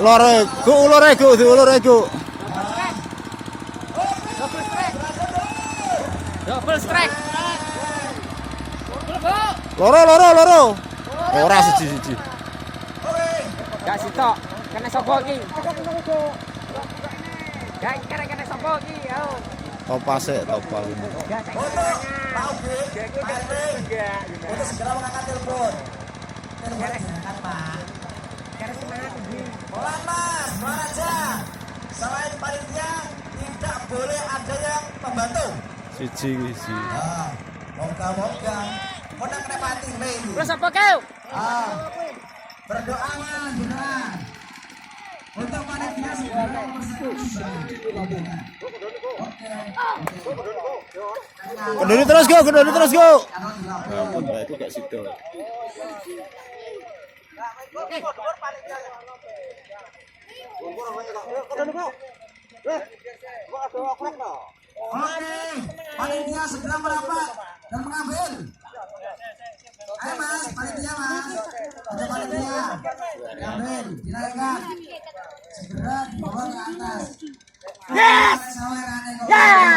Loro ego. Double strike. Loro. Ora siji. Gak sitok, kena sapa iki? Gak kena sapa iki, yo. Topase. Untuk segera mengangkat telepon. Silakan Pak. Mohon Mas, Raja. Selain panitia tidak boleh ada yang membantu. Siji. Moga-moga kena mati ini. Terus apa kau? Berdoa untuk panitia segera Kendali terus go. Ampun, itu gak sido. Oke, panitia segera merapat dan mengambil. Ayo Mas, panitia Mas. Ada panitia. Ambil, dinaikkan. Segera dibawa ke atas. Yes! Ya!